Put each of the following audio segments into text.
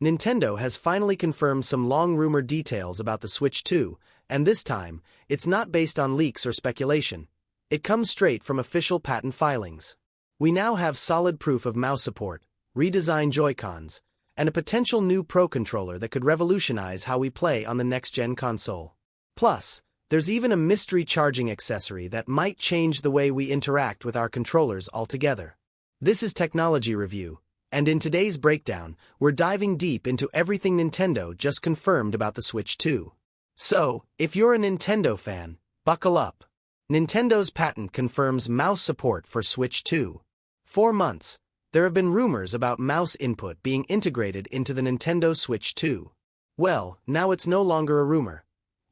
Nintendo has finally confirmed some long-rumored details about the Switch 2, and this time, it's not based on leaks or speculation. It comes straight from official patent filings. We now have solid proof of mouse support, redesigned Joy-Cons, and a potential new Pro controller that could revolutionize how we play on the next-gen console. Plus, there's even a mystery charging accessory that might change the way we interact with our controllers altogether. This is Technology Review, and in today's breakdown, we're diving deep into everything Nintendo just confirmed about the Switch 2. So, if you're a Nintendo fan, buckle up. Nintendo's patent confirms mouse support for Switch 2. For months, there have been rumors about mouse input being integrated into the Nintendo Switch 2. Well, now it's no longer a rumor.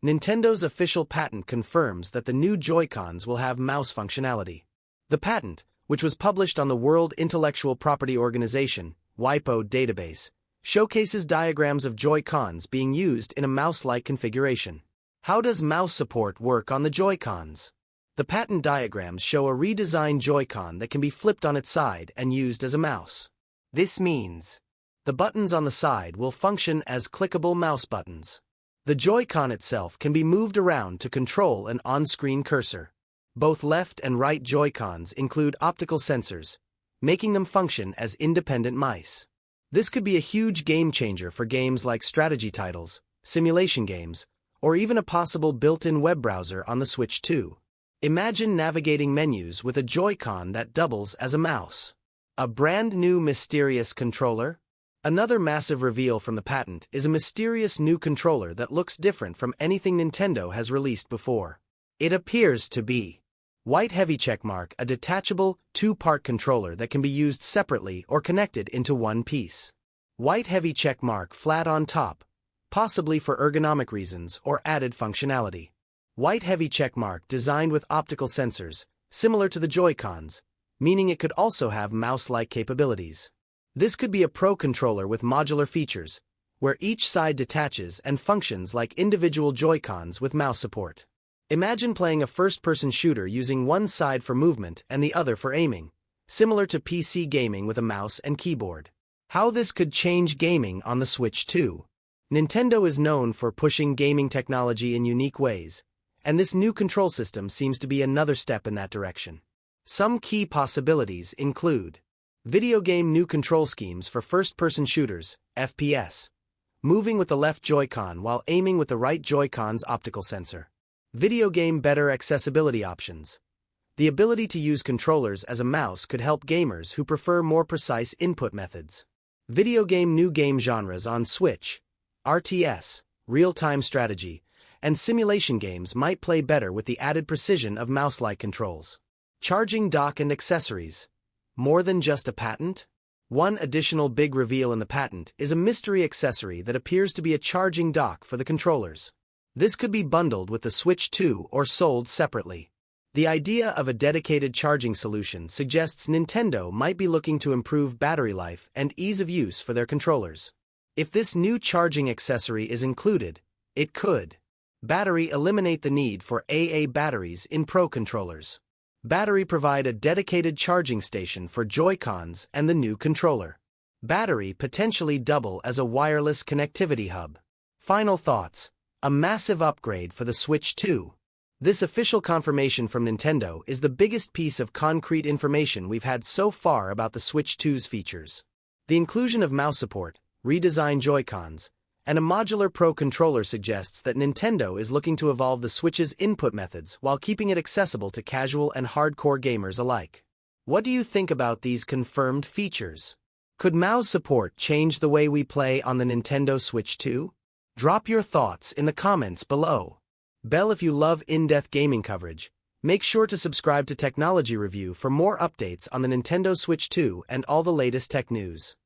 Nintendo's official patent confirms that the new Joy-Cons will have mouse functionality. The patent, which was published on the World Intellectual Property Organization (WIPO) database, showcases diagrams of Joy-Cons being used in a mouse-like configuration. How does mouse support work on the Joy-Cons? The patent diagrams show a redesigned Joy-Con that can be flipped on its side and used as a mouse. This means the buttons on the side will function as clickable mouse buttons. The Joy-Con itself can be moved around to control an on-screen cursor. Both left and right Joy-Cons include optical sensors, making them function as independent mice. This could be a huge game-changer for games like strategy titles, simulation games, or even a possible built-in web browser on the Switch 2. Imagine navigating menus with a Joy-Con that doubles as a mouse. A brand new mysterious controller? Another massive reveal from the patent is a mysterious new controller that looks different from anything Nintendo has released before. It appears to be White Heavy Checkmark, a detachable, two-part controller that can be used separately or connected into one piece. White Heavy Checkmark flat on top, possibly for ergonomic reasons or added functionality. White Heavy Checkmark designed with optical sensors, similar to the Joy-Cons, meaning it could also have mouse-like capabilities. This could be a Pro controller with modular features, where each side detaches and functions like individual Joy-Cons with mouse support. Imagine playing a first-person shooter using one side for movement and the other for aiming, similar to PC gaming with a mouse and keyboard. How this could change gaming on the Switch 2. Nintendo is known for pushing gaming technology in unique ways, and this new control system seems to be another step in that direction. Some key possibilities include video game new control schemes for first-person shooters, FPS, moving with the left Joy-Con while aiming with the right Joy-Con's optical sensor. Video game better accessibility options. The ability to use controllers as a mouse could help gamers who prefer more precise input methods. Video game new game genres on Switch, RTS, real-time strategy, and simulation games might play better with the added precision of mouse-like controls. Charging dock and accessories. More than just a patent? One additional big reveal in the patent is a mystery accessory that appears to be a charging dock for the controllers. This could be bundled with the Switch 2 or sold separately. The idea of a dedicated charging solution suggests Nintendo might be looking to improve battery life and ease of use for their controllers. If this new charging accessory is included, it could eliminate the need for AA batteries in Pro controllers. Provide a dedicated charging station for Joy-Cons and the new controller. Potentially double as a wireless connectivity hub. Final thoughts. A massive upgrade for the Switch 2. This official confirmation from Nintendo is the biggest piece of concrete information we've had so far about the Switch 2's features. The inclusion of mouse support, redesigned Joy-Cons, and a modular Pro controller suggests that Nintendo is looking to evolve the Switch's input methods while keeping it accessible to casual and hardcore gamers alike. What do you think about these confirmed features? Could mouse support change the way we play on the Nintendo Switch 2? Drop your thoughts in the comments below. If you love in-depth gaming coverage, make sure to subscribe to Technology Review for more updates on the Nintendo Switch 2 and all the latest tech news.